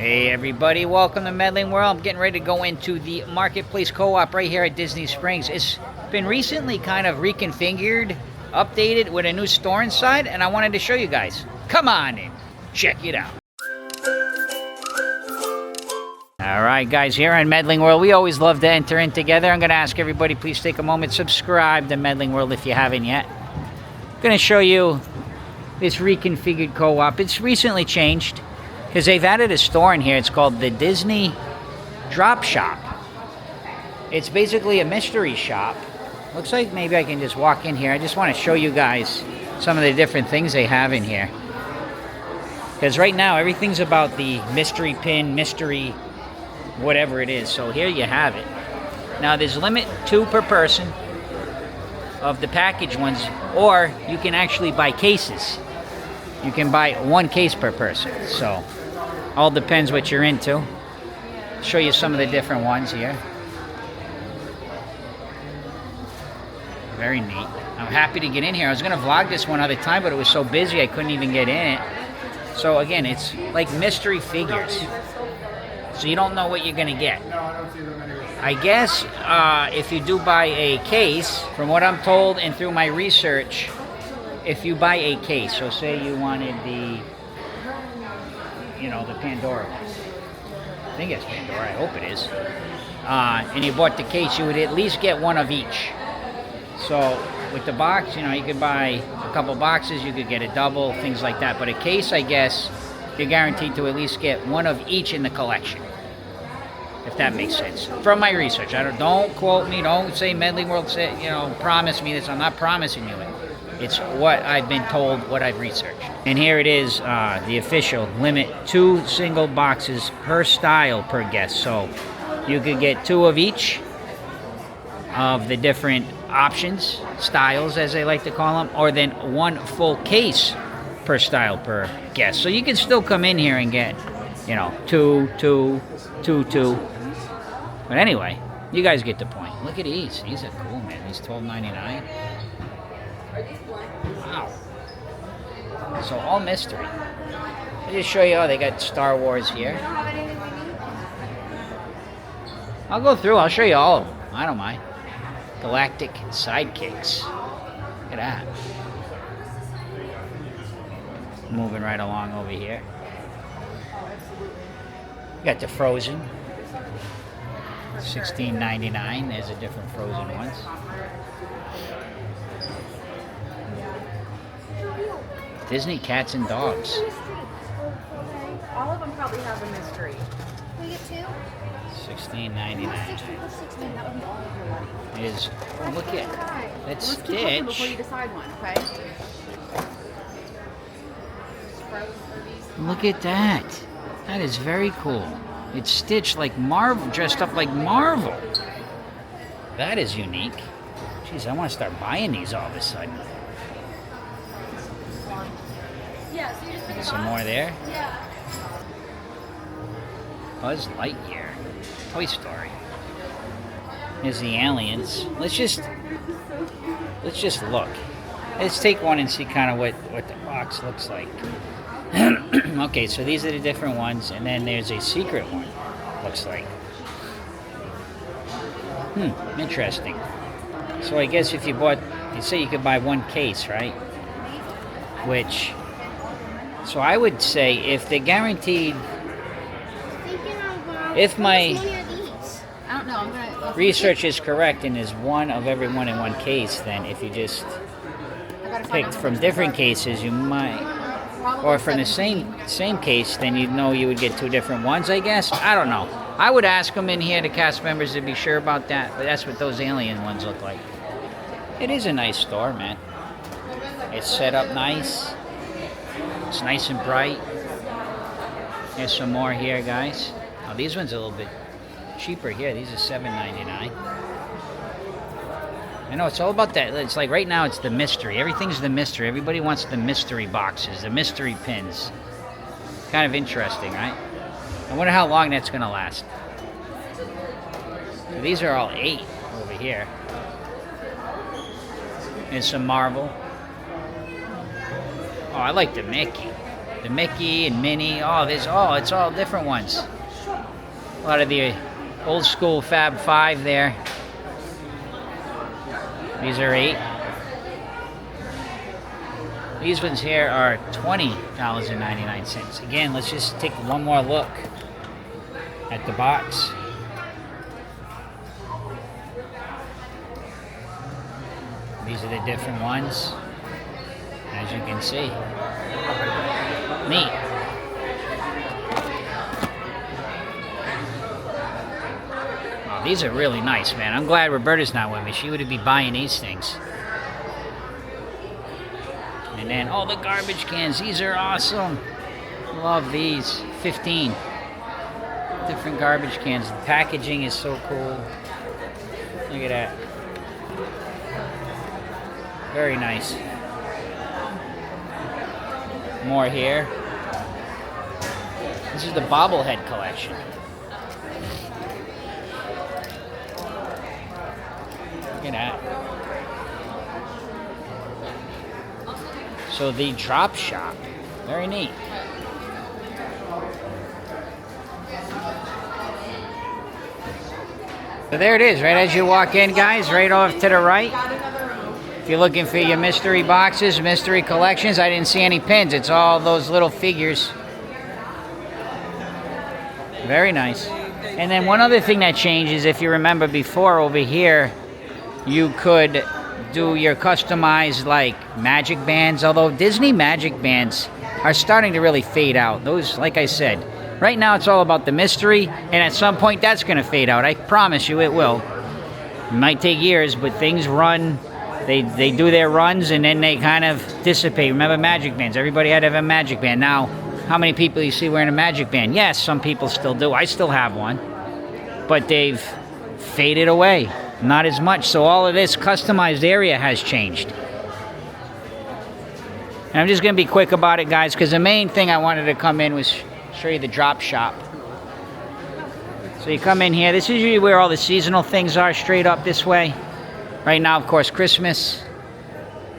Hey everybody, welcome to Medling World. I'm getting ready to go into the Marketplace Co-op right here at Disney Springs. It's been recently kind of reconfigured, updated with a new store inside, and I wanted to show you guys. Come on in, check it out. Alright guys, here on Medling World, we always love to enter in together. I'm going to ask everybody, please take a moment, subscribe to Medling World if you haven't yet. I'm going to show you this reconfigured co-op. It's recently changed, because they've added a store in here. It's called the Disney Drop Shop. It's basically a mystery shop. Looks like maybe I can just walk in here. I just want to show you guys some of the different things they have in here. Because right now, everything's about the mystery pin, mystery whatever it is. So here you have it. Now, there's limit 2 per person of the package ones, or you can actually buy cases. You can buy 1 case per person. So all depends what you're into. I'll show you some of the different ones here. Very neat. I'm happy to get in here. I was going to vlog this one other time, but it was so busy I couldn't even get in it. So again, it's like mystery figures. So you don't know what you're going to get. I guess if you do buy a case, from what I'm told and through my research, if you buy a case, so say you wanted the Pandora one. I think it's Pandora, I hope it is. And you bought the case, you would at least get 1 of each. So with the box, you could buy a couple boxes, you could get a double, things like that. But a case, I guess, you're guaranteed to at least get 1 of each in the collection. If that makes sense. From my research. Don't quote me, don't say Medling World said, promise me this. I'm not promising you it. It's what I've been told, what I've researched. And here it is, the official limit 2 single boxes per style per guest. So you could get 2 of each of the different options, styles as they like to call them, or then 1 full case per style per guest. So you can still come in here and get, 2, 2, 2, 2. But anyway, you guys get the point. Look at these. These are cool, man. These $12.99. Wow. So all mystery. I'll just show you, they got Star Wars here. I'll go through, I'll show you all of them. I don't mind. Galactic Sidekicks. Look at that. Moving right along over here. Got the Frozen. $16.99. There's a different Frozen ones. Disney Cats and Dogs. All of them probably have a mystery. Can we get 2? $16.99. Is look at that Let's Stitch. keep looking before you decide one, okay? Look at that. That is very cool. It's Stitch like Marvel, dressed up like Marvel. That is unique. Jeez, I want to start buying these all of a sudden. Some more there. Buzz Lightyear. Toy Story. Here's the aliens. Let's just look. Let's take one and see kind of what the box looks like. Okay, so these are the different ones, and then there's a secret one, looks like. Interesting. So I guess if you bought, you say you could buy 1 case, right? Which, so I would say if they're guaranteed, if my research is correct and is 1 of every one in 1 case, then if you just picked from different cases, you might, or from the same case, then you'd know you would get 2 different ones, I guess. I don't know. I would ask them in here, the cast members, to be sure about that, but that's what those alien ones look like. It is a nice store, man. It's set up nice. It's nice and bright. There's some more here, guys. Oh, these ones are a little bit cheaper here. These are $7.99. I know, it's all about that. It's like right now it's the mystery. Everything's the mystery. Everybody wants the mystery boxes, the mystery pins. Kind of interesting, right? I wonder how long that's going to last. So these are all 8 over here. There's some Marvel. Oh, I like the Mickey. the Mickey and Minnie. Oh, it's all different ones. A lot of the old school Fab 5 there. These are $8. These ones here are $20.99. Again, let's just take one more look at the box. These are the different ones, as you can see. Neat. Oh, these are really nice, man. I'm glad Roberta's not with me. She would be buying these things. And then, oh, the garbage cans. These are awesome. Love these. 15. Different garbage cans. The packaging is so cool. Look at that. Very nice. More here. This is the bobblehead collection. Look at that. So the drop shop. Very neat. So there it is, right as you walk in, guys, right off to the right. If you're looking for your mystery boxes, mystery collections, I didn't see any pins. It's all those little figures. Very nice. And then one other thing that changes, if you remember before over here, you could do your customized like magic bands, although Disney magic bands are starting to really fade out. Those, like I said, right now it's all about the mystery, and at some point that's going to fade out. I promise you it will. It might take years, but things run. They do their runs and then they kind of dissipate. Remember magic bands? Everybody had to have a magic band. Now, how many people you see wearing a magic band? Yes, some people still do. I still have one. But they've faded away. Not as much. So all of this customized area has changed. And I'm just going to be quick about it, guys, because the main thing I wanted to come in was show you the drop shop. So you come in here. This is usually where all the seasonal things are, straight up this way. Right now, of course, Christmas.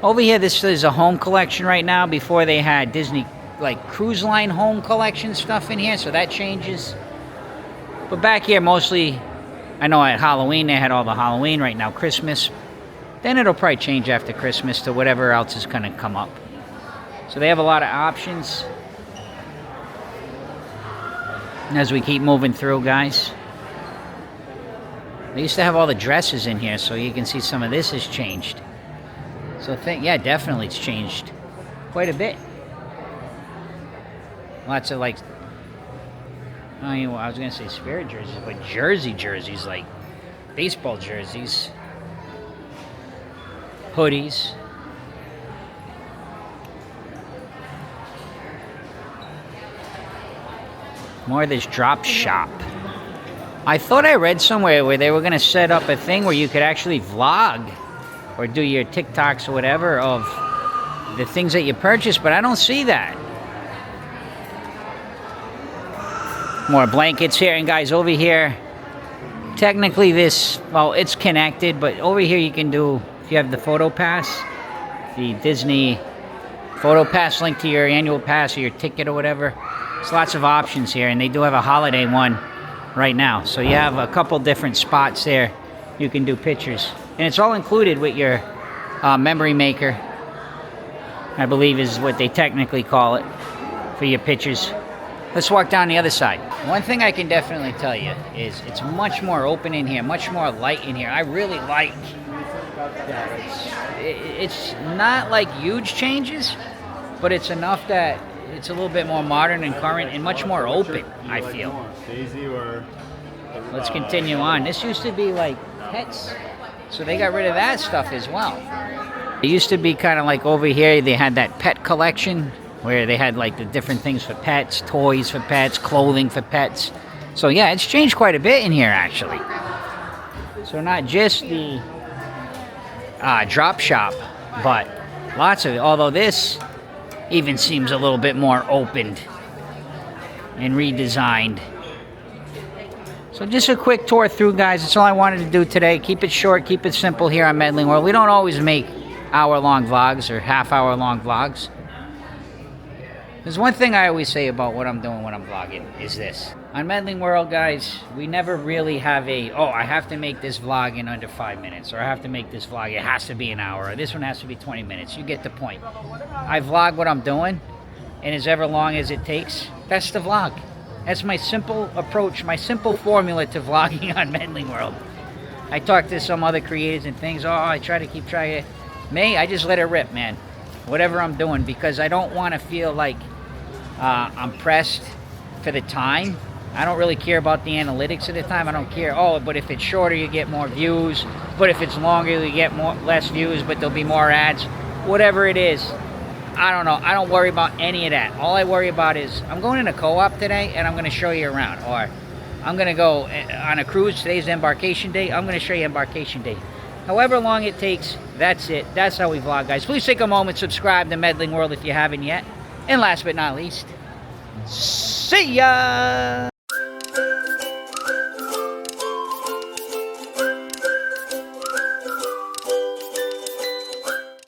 Over here, this is a home collection right now. Before they had Disney, like, cruise line home collection stuff in here, so that changes. But back here, mostly, I know at Halloween, they had all the Halloween. Right now, Christmas. Then it'll probably change after Christmas to whatever else is going to come up. So they have a lot of options. As we keep moving through, guys. They used to have all the dresses in here, so you can see some of this has changed. So yeah, definitely it's changed quite a bit. Lots of like, I was gonna say spirit jerseys, but jerseys, like baseball jerseys, hoodies. More of this drop shop. I thought I read somewhere where they were going to set up a thing where you could actually vlog or do your TikToks or whatever of the things that you purchased, but I don't see that. More blankets here, and guys, over here, technically this, well, it's connected, but over here you can do, if you have the photo pass, the Disney photo pass linked to your annual pass or your ticket or whatever. There's lots of options here, and they do have a holiday one right now. So you have a couple different spots there you can do pictures. And it's all included with your memory maker, I believe is what they technically call it, for your pictures. Let's walk down the other side. One thing I can definitely tell you is it's much more open in here, much more light in here. I really like that. It's not like huge changes, but it's enough that it's a little bit more modern and current and much more open, I feel. Let's continue on. This used to be like pets, so they got rid of that stuff as well. It used to be kind of like over here, they had that pet collection where they had like the different things for pets, toys for pets, clothing for pets. So yeah, it's changed quite a bit in here actually. So not just the drop shop, but lots of it. Although this even seems a little bit more opened and redesigned. So just a quick tour through, guys. That's all I wanted to do today. Keep it short, keep it simple here on Medling World. We don't always make hour-long vlogs or half-hour-long vlogs. There's one thing I always say about what I'm doing when I'm vlogging is this. On Medling World, guys, we never really have I have to make this vlog in under 5 minutes, or I have to make this vlog, it has to be an hour, or this one has to be 20 minutes. You get the point. I vlog what I'm doing, and as ever long as it takes, that's the vlog. That's my simple approach, my simple formula to vlogging on Medling World. I talk to some other creators and things, I try to keep track of me, I just let it rip, man. Whatever I'm doing, because I don't want to feel like I'm pressed for the time. I don't really care about the analytics of the time. I don't care, but if it's shorter, you get more views. But if it's longer, you get less views, but there'll be more ads. Whatever it is, I don't know. I don't worry about any of that. All I worry about is I'm going in a co-op today, and I'm going to show you around. Or I'm going to go on a cruise. Today's embarkation day. I'm going to show you embarkation day. However long it takes, that's it. That's how we vlog, guys. Please take a moment, subscribe to Medling World if you haven't yet. And last but not least, see ya!